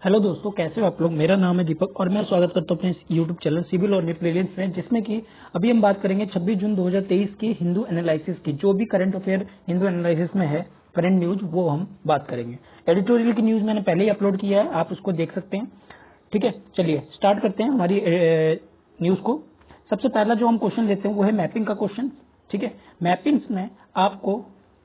Hello दोस्तों, कैसे हो आप लोग। मेरा नाम है दीपक और मैं स्वागत करता हूं अपने यूट्यूब चैनल सिविल और नेट प्रीलिम्स में, जिसमें कि अभी हम बात करेंगे 26 जून 2023 की हिंदू एनालिसिस की। जो भी करंट अफेयर हिंदू एनालिसिस में है, करंट न्यूज, वो हम बात करेंगे। एडिटोरियल की न्यूज मैंने पहले ही अपलोड किया है, आप उसको देख सकते हैं। ठीक है, चलिए स्टार्ट करते हैं हमारी न्यूज को। सबसे पहला जो हम क्वेश्चन लेते हैं वो है मैपिंग का क्वेश्चन। ठीक है, मैपिंग्स में आपको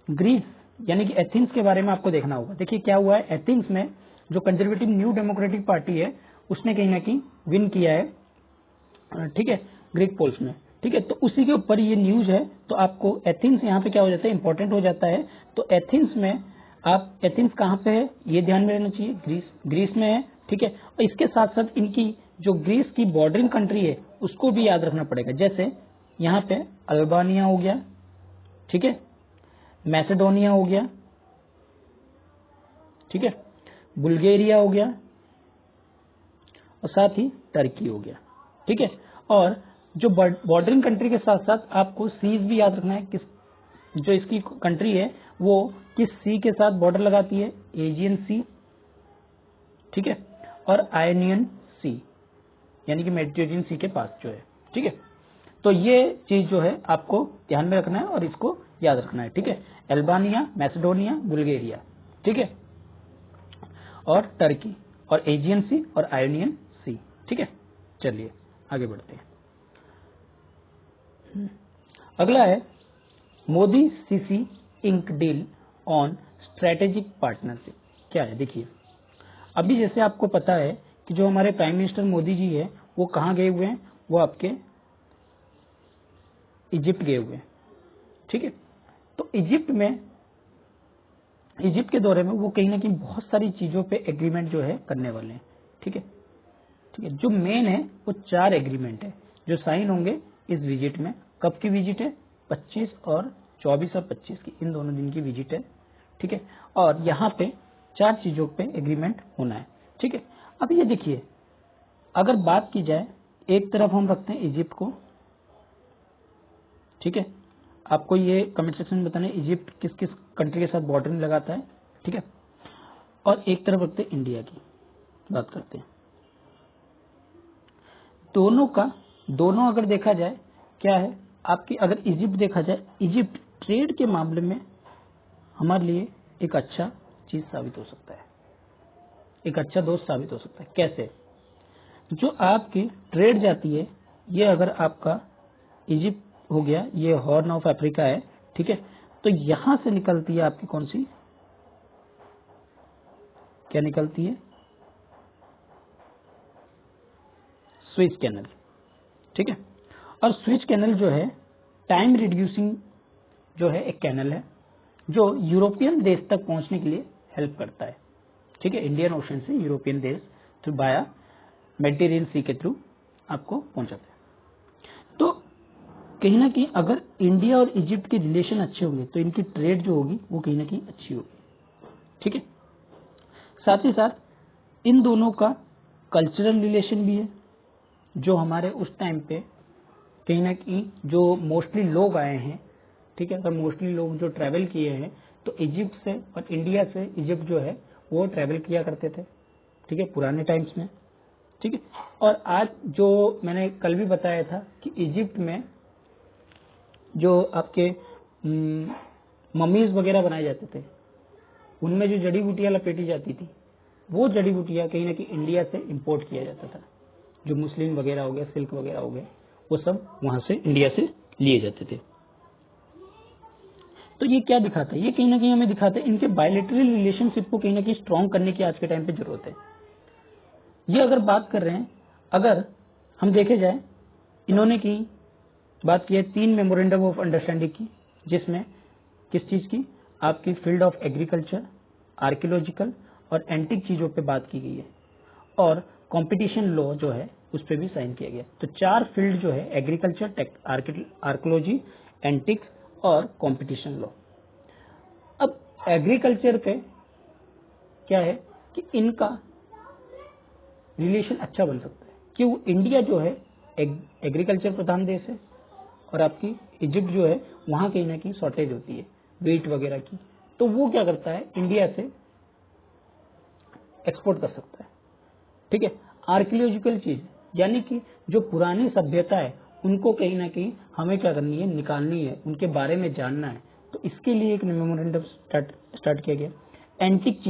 ग्रीस यानी कि एथेंस के बारे में आपको देखना होगा। देखिए क्या हुआ है, एथेंस में जो कंजर्वेटिव न्यू डेमोक्रेटिक पार्टी है उसने कहीं ना कहीं विन किया है। ठीक है, ग्रीक पोल्स में। ठीक है, तो उसी के ऊपर ये न्यूज है। तो आपको एथेंस यहाँ पे क्या हो जाता है, इंपॉर्टेंट हो जाता है। तो एथेंस में आप, एथेंस कहाँ पे है ये ध्यान में रहना चाहिए, ग्रीस में है। ठीक है, और इसके साथ साथ इनकी जो ग्रीस की बॉर्डरिंग कंट्री है उसको भी याद रखना पड़ेगा। जैसे यहाँ पे अल्बानिया हो गया, ठीक है, मैसेडोनिया हो गया, ठीक है, बुल्गारिया हो गया और साथ ही टर्की हो गया। ठीक है, और जो बॉर्डरिंग कंट्री के साथ साथ आपको सीज भी याद रखना है। किस जो इसकी कंट्री है वो किस सी के साथ बॉर्डर लगाती है, एजियन सी, ठीक है, और आयनियन सी यानी कि मेडिटेरियन सी के पास जो है। ठीक है, तो ये चीज जो है आपको ध्यान में रखना है और इसको याद रखना है। ठीक है, अल्बानिया, मैसेडोनिया, बुल्गारिया, ठीक है, और टर्की, और एजियन सी और आयोनियन सी। ठीक है, चलिए आगे बढ़ते हैं। अगला है Modi Sisi ink deal on strategic partnership. क्या है देखिए, अभी जैसे आपको पता है कि जो हमारे प्राइम मिनिस्टर मोदी जी है वो कहाँ गए हुए हैं, वो आपके इजिप्ट गए हुए हैं। ठीक है, तो इजिप्ट के दौरे में वो कहीं ना कहीं बहुत सारी चीजों पे एग्रीमेंट जो है करने वाले हैं। ठीक है, ठीक है, जो मेन है वो 4 एग्रीमेंट है जो साइन होंगे इस विजिट में। कब की विजिट है, 25 और 24 और 25 की, इन दोनों दिन की विजिट है। ठीक है, और यहाँ पे 4 चीजों पे एग्रीमेंट होना है। ठीक है, अब ये देखिए, अगर बात की जाए, एक तरफ हम रखते हैं इजिप्ट को। ठीक है, आपको ये कमेंट सेक्शन में बताना है इजिप्ट किस किस कंट्री के साथ बॉर्डरिंग लगाता है। ठीक है, और एक तरफ रखते हैं इंडिया की बात करते हैं। दोनों अगर देखा जाए क्या है आपकी, अगर इजिप्ट देखा जाए, इजिप्ट ट्रेड के मामले में हमारे लिए एक अच्छा चीज साबित हो सकता है, एक अच्छा दोस्त साबित हो सकता है। कैसे, जो आपकी ट्रेड जाती है, ये अगर आपका इजिप्ट हो गया, ये हॉर्न ऑफ अफ्रीका है। ठीक है, तो यहां से निकलती है आपकी कौन सी, क्या निकलती है, स्विस कैनल। ठीक है, और स्विच कैनल जो है टाइम रिड्यूसिंग जो है एक कैनल है जो यूरोपियन देश तक पहुंचने के लिए हेल्प करता है। ठीक है, इंडियन ओशन से यूरोपियन देश थ्रू बाया मेडिटेरियन सी के थ्रू आपको पहुंचाते हैं। तो कहीं ना कहीं अगर इंडिया और इजिप्ट के रिलेशन अच्छे होंगे तो इनकी ट्रेड जो होगी वो कहीं ना कहीं अच्छी होगी। ठीक है, साथ ही साथ इन दोनों का कल्चरल रिलेशन भी है, जो हमारे उस टाइम पे कहीं ना कहीं जो मोस्टली लोग आए हैं। ठीक है, अगर मोस्टली लोग जो ट्रैवल किए हैं तो इजिप्ट से और इंडिया से इजिप्ट जो है वो ट्रैवल किया करते थे। ठीक है, पुराने टाइम्स में। ठीक है, और आज जो मैंने कल भी बताया था कि इजिप्ट में जो आपके ममीज वगैरह बनाए जाते थे, उनमें जो जड़ी बूटियां लपेटी जाती थी, वो जड़ी बूटियां कहीं ना कहीं इंडिया से इंपोर्ट किया जाता था। जो मुस्लिम वगैरह हो गया, सिल्क वगैरह हो गया, वो सब वहां से इंडिया से लिए जाते थे। तो ये क्या दिखाता है, ये कहीं ना कहीं हमें दिखाता है इनके बायलैटरल रिलेशनशिप को कहीं ना कहीं स्ट्रॉन्ग करने की आज के टाइम पे जरूरत है। ये अगर बात कर रहे हैं, अगर हम देखे जाए, इन्होंने की बात की है 3 मेमोरेंडम ऑफ अंडरस्टैंडिंग की, जिसमें किस चीज की, आपकी फील्ड ऑफ एग्रीकल्चर, आर्कियोलॉजिकल और एंटिक चीजों पे बात की गई है, और कंपटीशन लॉ जो है उस पर भी साइन किया गया। तो 4 फील्ड जो है, एग्रीकल्चर, आर्कियोलॉजी, एंटिक्स और कंपटीशन लॉ। अब एग्रीकल्चर पे क्या है कि इनका रिलेशन अच्छा बन सकता है, क्यों, इंडिया जो है एग्रीकल्चर प्रधान देश है और आपकी इजिप्ट जो है वहां कहीं ना कहीं शॉर्टेज होती है वेट वगैरह की, तो वो क्या करता है, इंडिया से एक्सपोर्ट कर सकता है। ठीक है। आर्कियोलॉजिकल चीज यानी कि जो पुरानी सभ्यता है उनको कहीं ना कहीं हमें क्या करनी है, निकालनी है, उनके बारे में जानना है, तो इसके लिए एक मेमोरेंडम स्टार्ट किया गया। एंटिक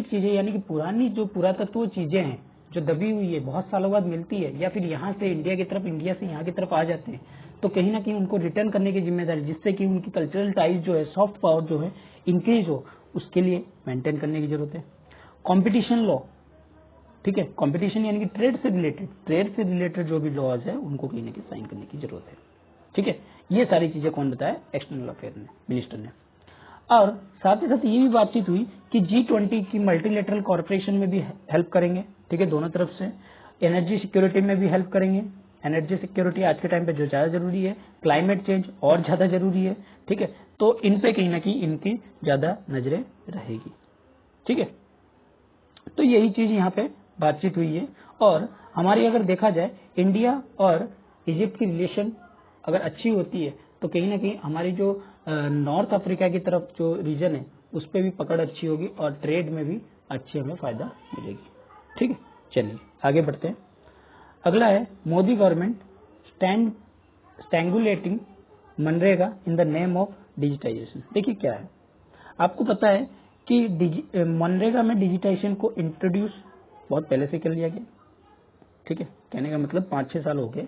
चीजें यानी कि पुरानी जो पुरातत्व चीजें हैं जो दबी हुई है, बहुत सालों बाद मिलती है या फिर यहाँ से इंडिया की तरफ, इंडिया से यहाँ की तरफ आ जाते हैं, तो कहीं ना कहीं उनको रिटर्न करने की जिम्मेदारी, जिससे कि उनकी कल्चरल टाइज जो है, सॉफ्ट पावर जो है इंक्रीज हो, उसके लिए मेंटेन करने की जरूरत है। कंपटीशन लॉ, ठीक है, कंपटीशन यानी कि ट्रेड से रिलेटेड जो भी लॉज है उनको कहीं ना कहीं साइन करने की जरूरत है। ठीक है, ये सारी चीजें कौन बताया, एक्सटर्नल अफेयर ने, मिनिस्टर ने। और साथ ही साथ ये भी बातचीत हुई कि G20 की मल्टीलेटरल कॉर्पोरेशन में भी हेल्प करेंगे, ठीक है, दोनों तरफ से। एनर्जी सिक्योरिटी में भी हेल्प करेंगे। एनर्जी सिक्योरिटी आज के टाइम पे जो ज्यादा जरूरी है, क्लाइमेट चेंज और ज्यादा जरूरी है, ठीक है, तो इन पे कहीं ना कहीं इनकी ज्यादा नजरें रहेगी। ठीक है, तो यही चीज यहाँ पे बातचीत हुई है। और हमारी अगर देखा जाए इंडिया और इजिप्ट की रिलेशन अगर अच्छी होती है तो कहीं ना कहीं हमारी जो नॉर्थ अफ्रीका की तरफ जो रीजन है उस पर भी पकड़ अच्छी होगी और ट्रेड में भी अच्छी हमें फायदा मिलेगी। ठीक है, चलिए आगे बढ़ते हैं। अगला है Modi government strangulating MNREGA in the name of digitization. देखिए क्या है, आपको पता है कि मनरेगा में डिजिटाइजेशन को इंट्रोड्यूस बहुत पहले से कर लिया गया। ठीक है, कहने का मतलब 5-6 साल हो गए।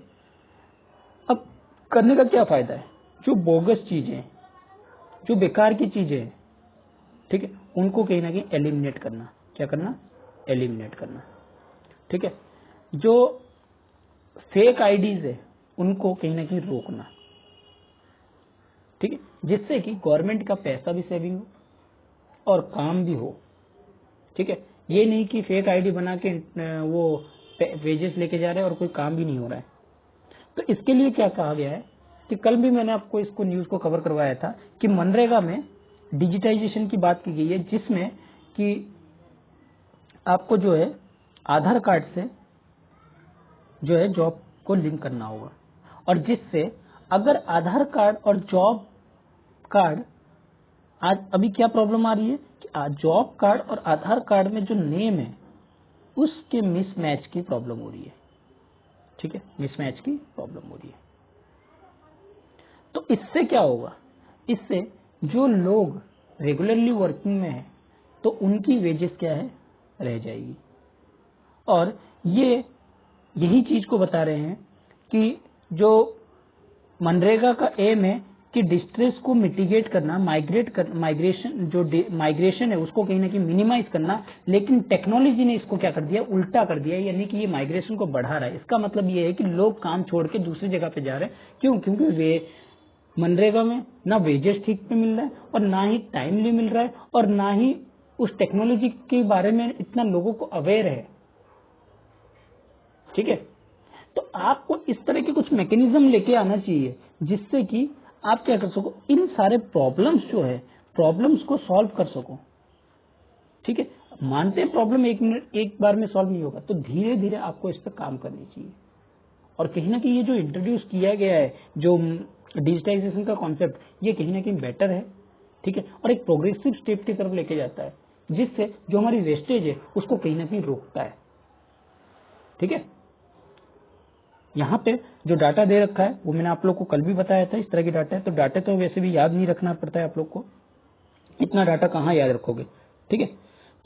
अब करने का क्या फायदा है, जो बोगस चीजें हैं, जो बेकार की चीजें हैं, ठीक है, उनको कहीं ना कहीं एलिमिनेट करना। क्या करना, एलिमिनेट करना। ठीक है, जो फेक आईडीज है उनको कहीं ना कहीं रोकना। ठीक है, जिससे कि गवर्नमेंट का पैसा भी सेविंग हो और काम भी हो। ठीक है, ये नहीं कि फेक आईडी बना के वो वेजेस लेके जा रहे हैं और कोई काम भी नहीं हो रहा है। तो इसके लिए क्या कहा गया है कि कल भी मैंने आपको इसको न्यूज को कवर करवाया था कि मनरेगा में डिजिटाइजेशन की बात की गई है, जिसमें कि आपको जो है आधार कार्ड से जो है जॉब को लिंक करना होगा, और जिससे अगर आधार कार्ड और जॉब कार्ड, आज अभी क्या प्रॉब्लम आ रही है कि जॉब कार्ड और आधार कार्ड में जो नेम है उसके मिसमैच की प्रॉब्लम हो रही है। ठीक है, मिसमैच की प्रॉब्लम हो रही है। तो इससे क्या होगा, इससे जो लोग रेगुलरली वर्किंग में है तो उनकी वेजेस क्या है, रह जाएगी। और ये यही चीज को बता रहे हैं कि जो मनरेगा का एम है कि डिस्ट्रेस को मिटिगेट करना, माइग्रेशन है उसको कहीं ना कहीं मिनिमाइज करना, लेकिन टेक्नोलॉजी ने इसको क्या कर दिया, उल्टा कर दिया, यानी कि ये माइग्रेशन को बढ़ा रहा है। इसका मतलब ये है कि लोग काम छोड़ के दूसरी जगह पे जा रहे हैं। क्यों, क्योंकि वे मनरेगा में ना वेजेस ठीक पे मिल रहा है और ना ही टाइमली मिल रहा है और ना ही उस टेक्नोलॉजी के बारे में इतना लोगों को अवेयर है। ठीक है, तो आपको इस तरह के कुछ मैकेनिज्म लेके आना चाहिए जिससे कि आप क्या कर सको, इन सारे प्रॉब्लम्स जो है, प्रॉब्लम्स को सॉल्व कर सको। ठीक है, मानते हैं प्रॉब्लम एक बार में सॉल्व नहीं होगा, तो धीरे धीरे आपको इस पर काम करनी चाहिए। और कहीं ना कहीं ये जो इंट्रोड्यूस किया गया है, जो डिजिटाइजेशन का कॉन्सेप्ट, ये कहीं ना कहीं बेटर है। ठीक है, और एक प्रोग्रेसिव स्टेप की तरफ लेके जाता है, जिससे जो हमारी वेस्टेज है उसको कहीं ना कहीं रोकता है। ठीक है, यहाँ पे जो डाटा दे रखा है वो मैंने आप लोग को कल भी बताया था, इस तरह की डाटा है। तो डाटा तो वैसे भी याद नहीं रखना पड़ता है आप लोग को, इतना डाटा कहाँ याद रखोगे। ठीक है,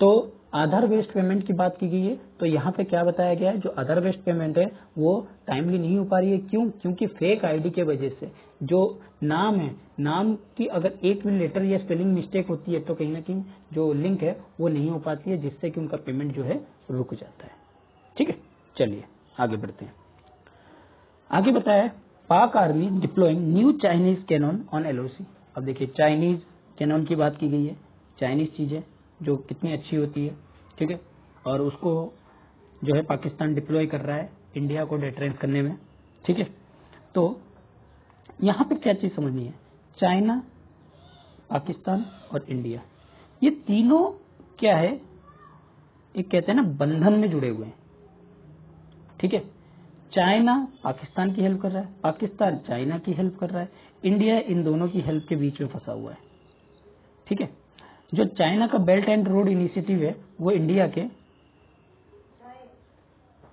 तो आधार बेस्ड पेमेंट की बात की गई है। तो यहाँ पे क्या बताया गया है, जो आधार बेस्ड पेमेंट है वो टाइमली नहीं हो पा रही है। क्यों, क्योंकि फेक आईडी के वजह से जो नाम है, नाम की अगर एक भी लेटर या स्पेलिंग मिस्टेक होती है तो कहीं ना कहीं जो लिंक है वो नहीं हो पाती है, जिससे कि उनका पेमेंट जो है रुक जाता है। ठीक है, चलिए आगे बढ़ते हैं। आगे बताया Pak army deploying new Chinese cannon on LOC. अब देखिए चाइनीज कैनन की बात की गई है, चाइनीज चीजें जो कितनी अच्छी होती है। ठीक है, और उसको जो है पाकिस्तान डिप्लॉय कर रहा है इंडिया को डिटरेंट करने में। ठीक है, तो यहाँ पे क्या चीज समझनी है, चाइना, पाकिस्तान और इंडिया, ये तीनों क्या है, एक कहते हैं ना बंधन में जुड़े हुए हैं। ठीक है, चाइना पाकिस्तान की हेल्प कर रहा है, पाकिस्तान चाइना की हेल्प कर रहा है, इंडिया इन दोनों की हेल्प के बीच में फंसा हुआ है। ठीक है, जो चाइना का बेल्ट एंड रोड इनिशिएटिव है वो इंडिया के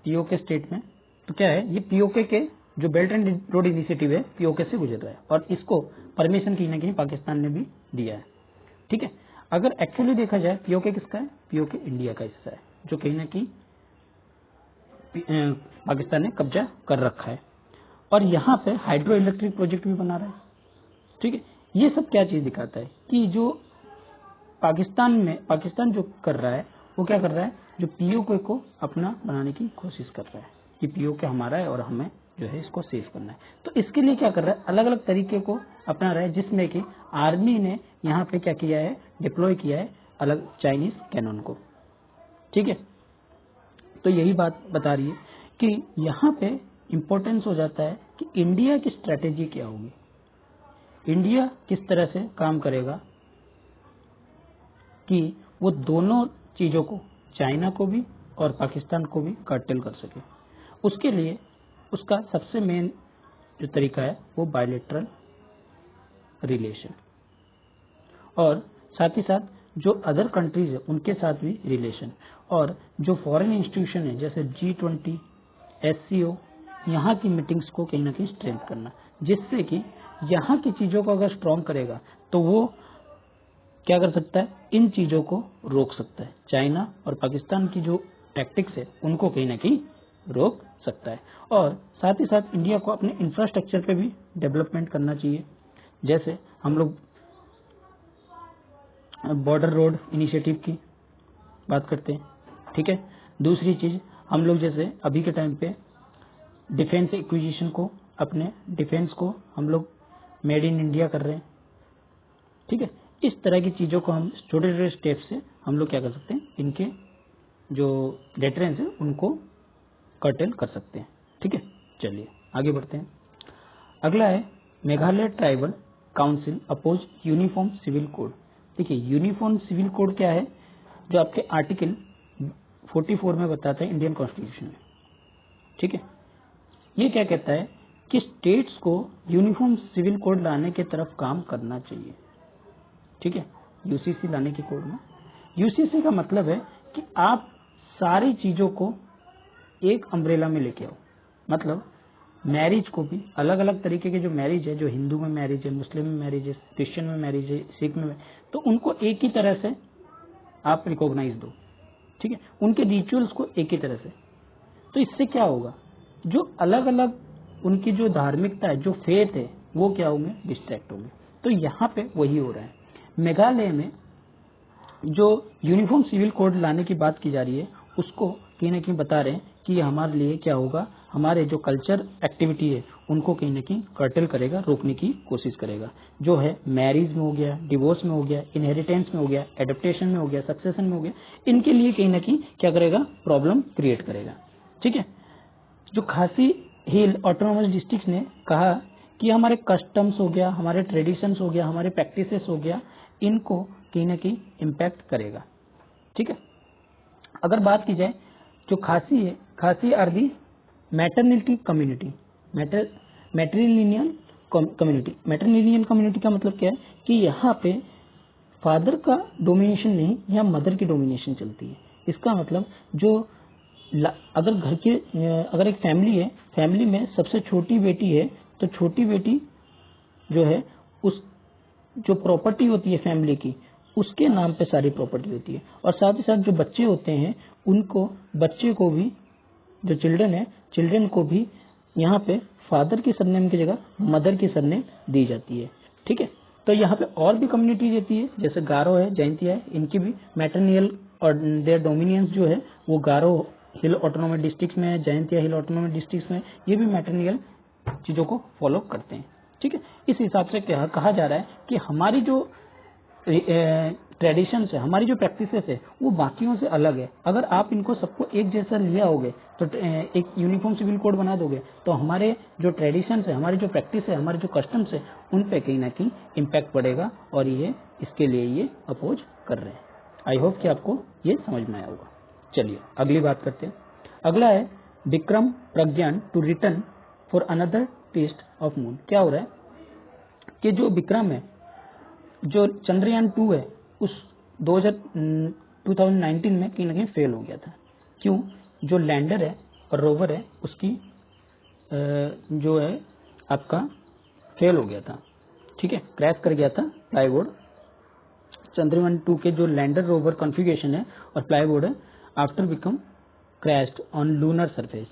पीओके स्टेट में, तो क्या है ये पीओके के जो बेल्ट एंड रोड इनिशिएटिव है पीओके से गुजर रहा है और इसको परमिशन कहीं ना कहीं पाकिस्तान ने भी दिया है। ठीक है, अगर एक्चुअली देखा जाए पीओके किसका है, पीओके इंडिया का हिस्सा है जो कहीं ना कहीं पाकिस्तान ने कब्जा कर रखा है और यहाँ पे हाइड्रो इलेक्ट्रिक प्रोजेक्ट भी बना रहा है। ठीक है, ये सब क्या चीज दिखाता है कि जो पाकिस्तान जो कर रहा है वो क्या कर रहा है, जो पीओके को अपना बनाने की कोशिश कर रहा है कि पीओके हमारा है और हमें जो है इसको सेव करना है। तो इसके लिए क्या कर रहा है, अलग अलग तरीके को अपना रहा है, जिसमें कि आर्मी ने यहाँ पे क्या किया है, डिप्लॉय किया है अलग चाइनीज कैनन को। ठीक है, तो यही बात बता रही है कि यहाँ पे इंपॉर्टेंस हो जाता है कि इंडिया की स्ट्रेटेजी क्या होगी, इंडिया किस तरह से काम करेगा कि वो दोनों चीजों को, चाइना को भी और पाकिस्तान को भी कर्टेल कर सके। उसके लिए उसका सबसे मेन जो तरीका है वो बायलैटरल रिलेशन और साथ ही साथ जो अदर कंट्रीज है उनके साथ भी रिलेशन और जो फॉरेन इंस्टीट्यूशन है जैसे G20, SCO, यहाँ की मीटिंग्स को कहीं ना कहीं स्ट्रेंथ करना, जिससे कि यहाँ की चीजों को अगर स्ट्रॉन्ग करेगा तो वो क्या कर सकता है, इन चीजों को रोक सकता है। चाइना और पाकिस्तान की जो टैक्टिक्स है उनको कहीं ना कहीं रोक सकता है और साथ ही साथ इंडिया को अपने इंफ्रास्ट्रक्चर पे भी डेवलपमेंट करना चाहिए। जैसे हम लोग बॉर्डर रोड इनिशिएटिव की बात करते हैं। ठीक है, दूसरी चीज हम लोग जैसे अभी के टाइम पे डिफेंस एक्विजिशन को, अपने डिफेंस को हम लोग मेड इन इंडिया कर रहे हैं। ठीक है, इस तरह की चीजों को हम छोटे छोटे स्टेप से हम लोग क्या कर सकते हैं, इनके जो डेटरेंस है उनको कर्टेल कर सकते हैं। ठीक है, चलिए आगे बढ़ते हैं। अगला है Meghalaya tribal council oppose uniform civil code. देखिए यूनिफॉर्म सिविल कोड क्या है, जो आपके आर्टिकल 44 में बताता है इंडियन कॉन्स्टिट्यूशन में। ठीक है, ये क्या कहता है कि स्टेट्स को यूनिफॉर्म सिविल कोड लाने की तरफ काम करना चाहिए। ठीक है, यूसीसी लाने की कोड में, यूसीसी का मतलब है कि आप सारी चीजों को एक अम्ब्रेला में लेके आओ। मतलब मैरिज को भी अलग अलग तरीके के जो मैरिज है, जो हिंदू में मैरिज है, मुस्लिम में मैरिज है, क्रिश्चियन में मैरिज है, सिख में, तो उनको एक ही तरह से आप रिकॉग्नाइज दो। ठीक है, उनके रिचुअल्स को एक ही तरह से। तो इससे क्या होगा, जो अलग अलग उनकी जो धार्मिकता है, जो फेथ है, वो क्या होंगे, डिस्ट्रैक्ट होंगे। तो यहाँ पे वही हो रहा है। मेघालय में जो यूनिफॉर्म सिविल कोड लाने की बात की जा रही है उसको कहीं ना कहीं बता रहे हैं कि ये हमारे लिए क्या होगा, हमारे जो कल्चर एक्टिविटी है उनको कहीं ना कहीं कर्टेल करेगा, रोकने की कोशिश करेगा। जो है मैरिज में हो गया, डिवोर्स में हो गया, इनहेरिटेंस में हो गया, एडप्टेशन में हो गया, सक्सेशन में हो गया, इनके लिए कहीं ना कहीं क्या करेगा, प्रॉब्लम क्रिएट करेगा। ठीक है, जो खासी हिल ऑटोनोमस डिस्ट्रिक्ट ने कहा कि हमारे कस्टम्स हो गया, हमारे ट्रेडिशंस हो गया, हमारे प्रैक्टिसेस हो गया, इनको कहीं ना कहीं इम्पैक्ट करेगा। ठीक है, अगर बात की जाए जो खासी है, Khasi are the maternity community, matrilineal community. Matrilineal community का मतलब क्या है कि यहाँ पे फादर का डोमिनेशन नहीं, यहाँ मदर की डोमिनेशन चलती है। इसका मतलब जो अगर घर के अगर एक फैमिली है, फैमिली में सबसे छोटी बेटी है, तो छोटी बेटी जो है उस जो प्रॉपर्टी होती है फैमिली की, उसके नाम पे सारी प्रॉपर्टी होती है। और साथ ही साथ जो बच्चे होते हैं उनको, बच्चे को भी, जो चिल्ड्रन है, चिल्ड्रन को भी यहाँ पे फादर की सरनेम की जगह मदर की सरनेम दी जाती है। ठीक है, तो यहाँ पे और भी कम्युनिटी रहती है, जैसे गारो है, जयंतिया है, इनकी भी मैटरनियल और देयर डोमिनियंस जो है वो गारो हिल ऑटोनोमस डिस्ट्रिक्ट में है, जयंतिया हिल ऑटोनोमस डिस्ट्रिक्ट में, ये भी मैटरनियल चीजों को फॉलो करते हैं। ठीक है, इस हिसाब से क्या कहा जा रहा है कि हमारी जो ट्रेडिशंस है, हमारी जो प्रैक्टिसेस है, वो बाकियों से अलग है। अगर आप इनको सबको एक जैसा लिया होगे, तो एक यूनिफॉर्म सिविल कोड बना दोगे, तो हमारे जो ट्रेडिशंस है, हमारी जो प्रैक्टिस है, हमारे जो कस्टम्स है, उन पे कहीं ना कहीं इम्पैक्ट पड़ेगा और ये इसके लिए ये अपोज कर रहे हैं। आई होप कि आपको ये समझ में आया होगा। चलिए अगली बात करते हैं। अगला है Vikram Pragyan to return for another test of moon. क्या हो रहा है कि जो विक्रम है, जो चंद्रयान 2 है, उस 2019 में कहीं ना कहीं फेल हो गया था। क्यों? जो लैंडर है और रोवर है उसकी जो है आपका फेल हो गया था, ठीक है, क्रैश कर गया था प्लाईवुड। चंद्रयान-2 के जो लैंडर रोवर कॉन्फ़िगरेशन है और प्लाईवुड है after become crashed on lunar surface,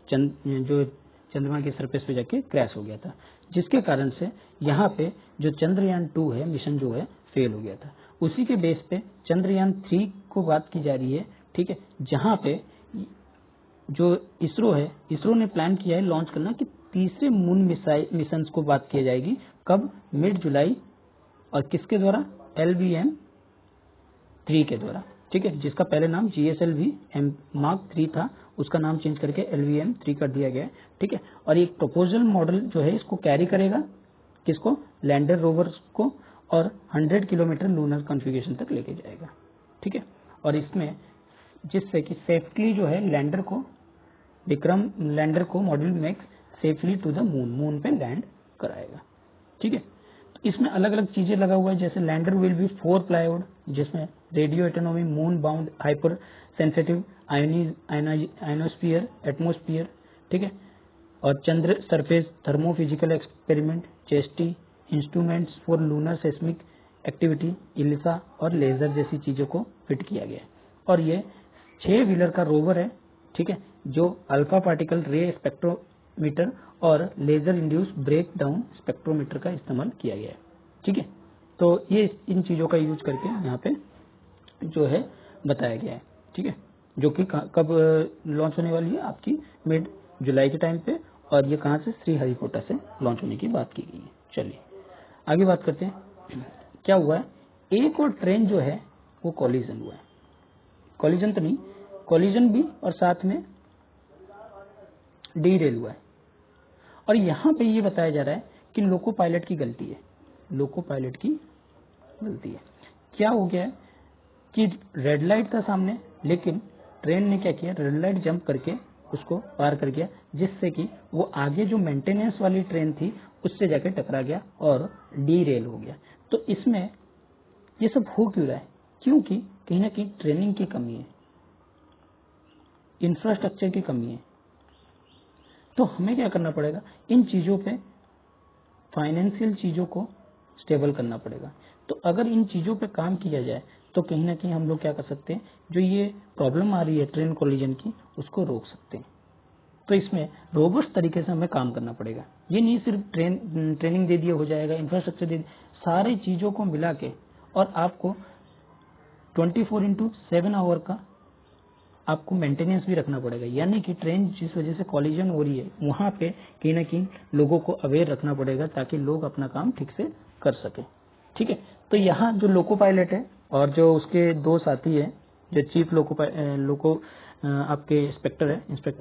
जो चंद्रमा के सरफेस पे जाके क्रैश हो गया था, जिसके कारण से यहाँ पे जो चंद्रयान-2 है मिशन जो है फेल हो गया था। उसी के बेस पे चंद्रयान-3 को बात की जा रही है, ठीक है, जहाँ पे जो इसरो है, इसरो ने प्लान किया है लॉन्च करना कि तीसरे मून मिशन को बात की जाएगी कब, मिड जुलाई, और किसके द्वारा, LVM-3 के द्वारा, ठीक है, जिसका पहले नाम GSLV Mark 3 था, उसका नाम चेंज करके LVM-3 कर दिया गया है, ठीक है। और एक प्रपोजल मॉडल जो है इसको कैरी करेगा किसको, लैंडर रोवर को, और 100 किलोमीटर लूनर कॉन्फ़िगरेशन तक लेके जाएगा, ठीक है। और इसमें जिससे कि सेफली जो है लैंडर को, विक्रम लैंडर को module makes safely to the moon पे लैंड कराएगा, ठीक है। तो इसमें अलग अलग चीजें लगा हुआ है, जैसे लैंडर विल बी 4 प्लाईवुड, जिसमें radio astronomy, moon bound, hyper sensitive ionosphere, atmosphere, ठीक है, और Chandra surface thermophysical experiment, ChaSTE, instruments for lunar seismic activity, ILSA और लेजर जैसी चीजों को फिट किया गया है। और ये 6 व्हीलर का रोवर है, ठीक है, जो अल्फा पार्टिकल रे स्पेक्ट्रोमीटर और laser induce break down spectrometer का इस्तेमाल किया गया है, ठीक है। तो ये इन चीजों का यूज करके यहाँ पे जो है बताया गया है, ठीक है, जो कि कब लॉन्च होने वाली है आपकी मिड जुलाई के टाइम पे, और ये कहाँ से, श्रीहरिकोटा से लॉन्च होने की बात की गई है। चलिए आगे बात करते हैं। क्या हुआ है, एक और ट्रेन जो है वो कॉलिजन हुआ है, कॉलिजन तो नहीं, कॉलिजन भी और साथ में डीरेल हुआ है। और यहाँ पे ये बताया जा रहा है कि लोको पायलट की गलती है, लोको पायलट की गलती है। क्या हो गया है कि रेड लाइट था सामने, लेकिन ट्रेन ने क्या किया, रेड लाइट जंप करके उसको पार कर गया, जिससे कि वो आगे जो मेंटेनेंस वाली ट्रेन थी उससे जाके टकरा गया और डीरेल हो गया। तो इसमें ये सब हो क्यों रहा है, क्योंकि कहीं ना कहीं ट्रेनिंग की कमी है, इंफ्रास्ट्रक्चर की कमी है। तो हमें क्या करना पड़ेगा, इन चीजों पे फाइनेंशियल चीजों को स्टेबल करना पड़ेगा। तो अगर इन चीजों पे काम किया जाए तो कहीं ना कहीं हम लोग क्या कर सकते हैं, जो ये प्रॉब्लम आ रही है ट्रेन कोलिजन की, उसको रोक सकते हैं। तो इसमें रोबस्ट तरीके से हमें काम करना पड़ेगा। ये नहीं सिर्फ ट्रेनिंग दे दिए हो जाएगा, इंफ्रास्ट्रक्चर दे, सारी चीजों को मिला के, और आपको 24/7 आवर का आपको मेंटेनेंस भी रखना पड़ेगा। यानी कि ट्रेन जिस वजह से कॉलिजन हो रही है वहां पे कहीं ना कहीं लोगों को अवेयर रखना पड़ेगा, ताकि लोग अपना काम ठीक से कर सके, ठीक है। तो यहाँ जो लोको पायलट है और जो उसके 2 साथी है, जो चीफ लोको आपके इंस्पेक्टर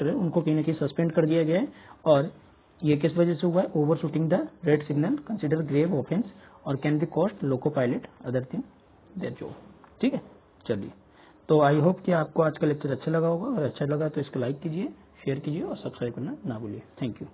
है, उनको कहीं ना कहीं सस्पेंड कर दिया गया है। और ये किस वजह से हुआ है, overshooting the red signal consider grave offence और can be cost loco pilot other thing their job, ठीक है। चलिए, तो आई होप कि आपको आज का लेक्चर अच्छा लगा होगा, और अच्छा लगा तो इसको लाइक कीजिए, शेयर कीजिए और सब्सक्राइब करना ना भूलिए। Thank you.